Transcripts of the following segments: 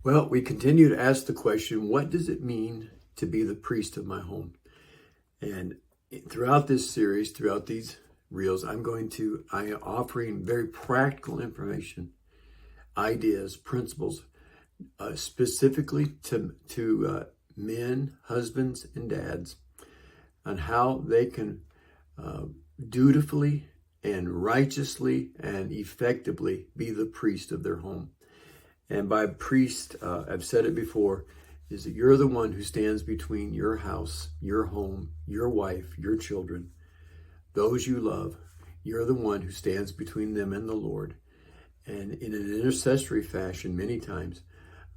Well, we continue to ask the question, what does it mean to be the priest of my home? And throughout this series, throughout these reels, I am offering very practical information, ideas, principles, specifically to men, husbands, and dads on how they can dutifully and righteously and effectively be the priest of their home. And by priest, I've said it before, is that you're the one who stands between your house, your home, your wife, your children, those you love. You're the one who stands between them and the Lord. And in an intercessory fashion many times,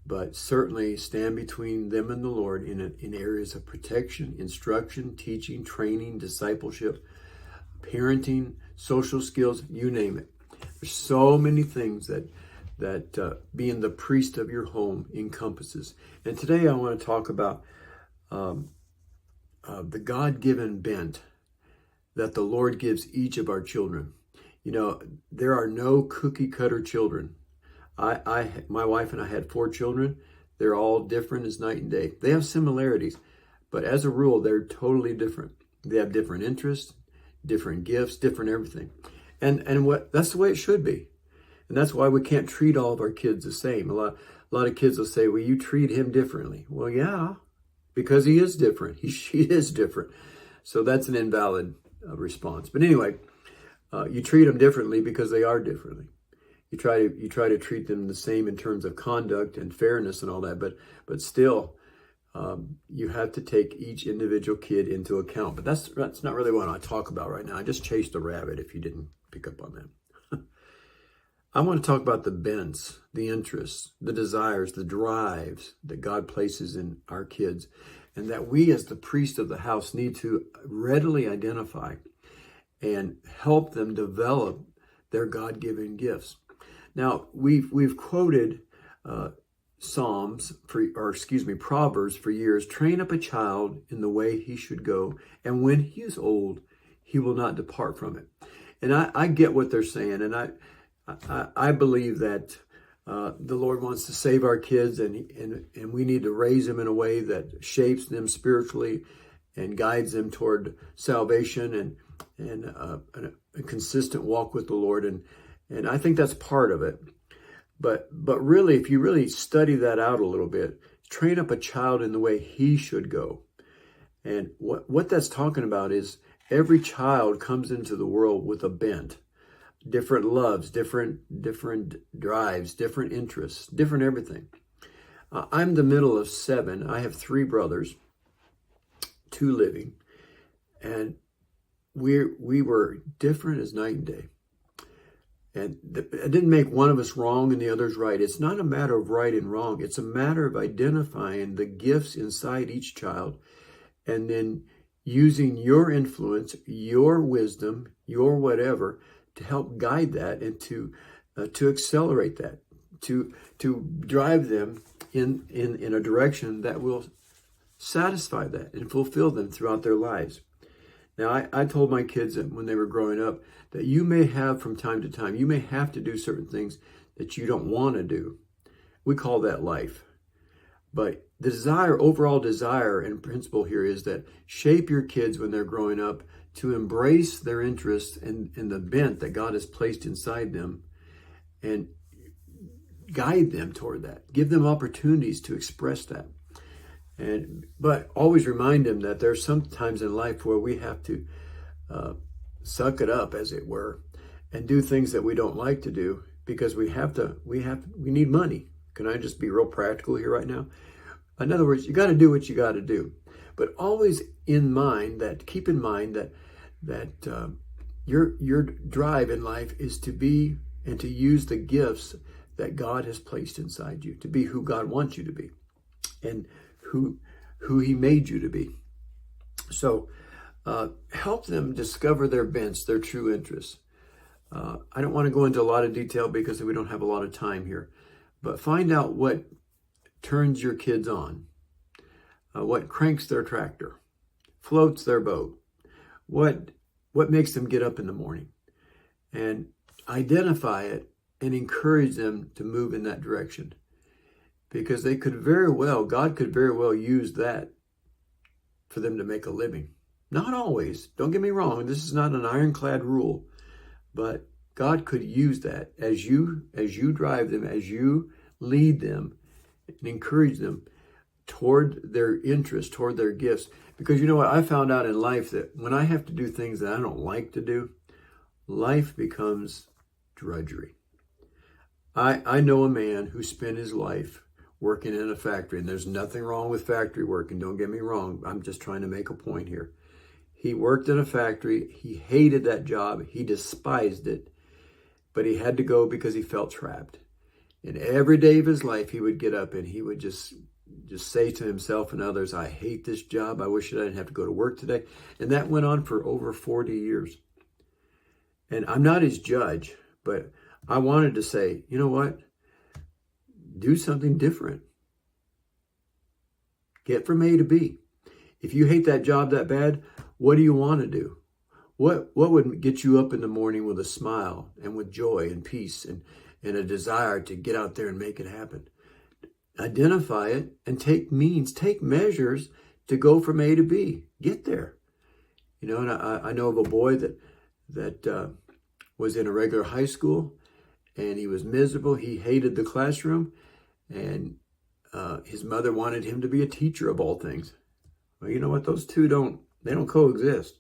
but certainly stand between them and the Lord in areas of protection, instruction, teaching, training, discipleship, parenting, social skills, you name it. There's so many things that being the priest of your home encompasses. And today I want to talk about the God-given bent that the Lord gives each of our children. You know, there are no cookie cutter children. My wife and I had 4 children. They're all different as night and day. They have similarities, but as a rule, they're totally different. They have different interests, different gifts, different everything. And that's the way it should be. And that's why we can't treat all of our kids the same. A lot of kids will say, well, you treat him differently. Well, yeah, because he is different. She is different. So that's an invalid response. But anyway, you treat them differently because they are differently. You try to treat them the same in terms of conduct and fairness and all that. But still, you have to take each individual kid into account. But that's not really what I talk about right now. I just chased a rabbit, if you didn't pick up on that. I want to talk about the bents, the interests, the desires, the drives that God places in our kids, and that we as the priest of the house need to readily identify and help them develop their God-given gifts. Now, we've quoted Proverbs for years. Train up a child in the way he should go, and when he is old, he will not depart from it. And I get what they're saying, and I believe that the Lord wants to save our kids, and we need to raise them in a way that shapes them spiritually and guides them toward salvation and a consistent walk with the Lord. And I think that's part of it. But really, if you really study that out a little bit, train up a child in the way he should go. And what that's talking about is every child comes into the world with a bent. Different loves, different drives, different interests, different everything. I'm the middle of 7. I have 3 brothers, 2 living, and we were different as night and day. And it didn't make one of us wrong and the other's right. It's not a matter of right and wrong. It's a matter of identifying the gifts inside each child and then using your influence, your wisdom, your whatever, to help guide that and to accelerate that, to drive them in a direction that will satisfy that and fulfill them throughout their lives. Now, I told my kids that when they were growing up that you may have from time to time, you may have to do certain things that you don't want to do. We call that life. But the overall desire and principle here is that shape your kids when they're growing up to embrace their interests and the bent that God has placed inside them and guide them toward that. Give them opportunities to express that. But always remind them that there's some times in life where we have to suck it up, as it were, and do things that we don't like to do because we need money. Can I just be real practical here right now? In other words, you got to do what you got to do, but always keep in mind that your drive in life is to be and to use the gifts that God has placed inside you, to be who God wants you to be and who he made you to be. So help them discover their bents, their true interests. I don't want to go into a lot of detail because we don't have a lot of time here, but find out what turns your kids on, what cranks their tractor, floats their boat, what makes them get up in the morning, and identify it and encourage them to move in that direction. because God could very well use that for them to make a living. Not always, don't get me wrong, this is not an ironclad rule, but God could use that as you drive them, as you lead them and encourage them toward their interests, toward their gifts. Because you know what, I found out in life that when I have to do things that I don't like to do, life becomes drudgery. I know a man who spent his life working in a factory, and there's nothing wrong with factory work, and don't get me wrong, I'm just trying to make a point here. He worked in a factory, he hated that job, he despised it, but he had to go because he felt trapped. And every day of his life, he would get up and he would just say to himself and others, I hate this job, I wish I didn't have to go to work today. And that went on for over 40 years. And I'm not his judge, but I wanted to say, you know what? Do something different. Get from A to B. If you hate that job that bad, what do you want to do? What would get you up in the morning with a smile and with joy and peace and a desire to get out there and make it happen? Identify it and take measures to go from A to B. Get there. You know, and I know of a boy that was in a regular high school, and he was miserable. He hated the classroom, and his mother wanted him to be a teacher of all things. Well, you know what? Those two don't coexist.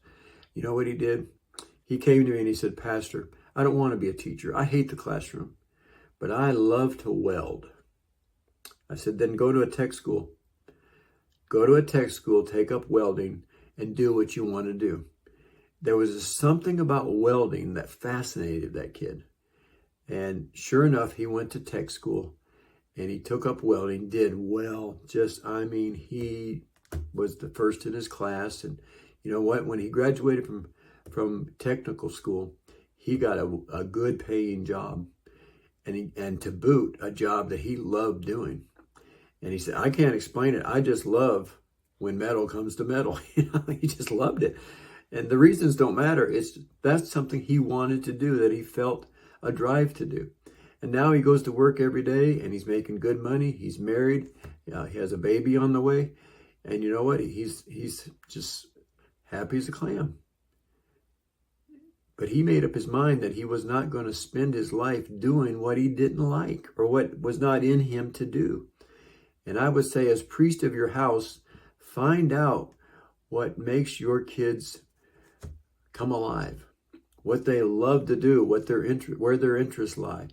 You know what he did? He came to me and he said, Pastor, I don't want to be a teacher. I hate the classroom, but I love to weld. I said, then go to a tech school. Go to a tech school, take up welding, and do what you want to do. There was something about welding that fascinated that kid. And sure enough, he went to tech school and he took up welding, did well. He was the first in his class. And you know what? When he graduated from technical school, he got a good paying job. And to boot, a job that he loved doing. And he said, I can't explain it. I just love when metal comes to metal. He just loved it. And the reasons don't matter. That's something he wanted to do, that he felt a drive to do. And now he goes to work every day and he's making good money. He's married. He has a baby on the way. And you know what? He's just happy as a clam. But he made up his mind that he was not going to spend his life doing what he didn't like or what was not in him to do. And I would say, as priest of your house, find out what makes your kids come alive, what they love to do, where their interests lie.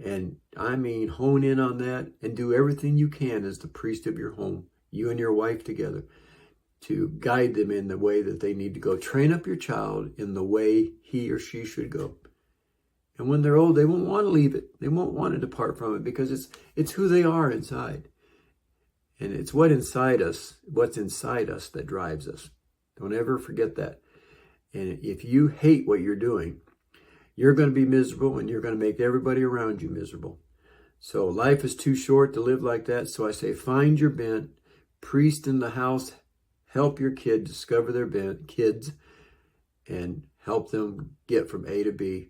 And hone in on that and do everything you can as the priest of your home, you and your wife together, to guide them in the way that they need to go. Train up your child in the way he or she should go. And when they're old, they won't want to leave it. They won't want to depart from it, because it's who they are inside. And it's what's inside us that drives us. Don't ever forget that. And if you hate what you're doing, you're going to be miserable, and you're going to make everybody around you miserable. So life is too short to live like that. So I say, find your bent. Priest in the house, help your kid discover their kids and help them get from A to B.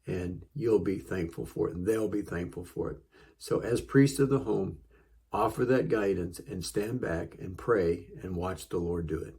And you'll be thankful for it, and they'll be thankful for it. So as priest of the home, offer that guidance and stand back and pray and watch the Lord do it.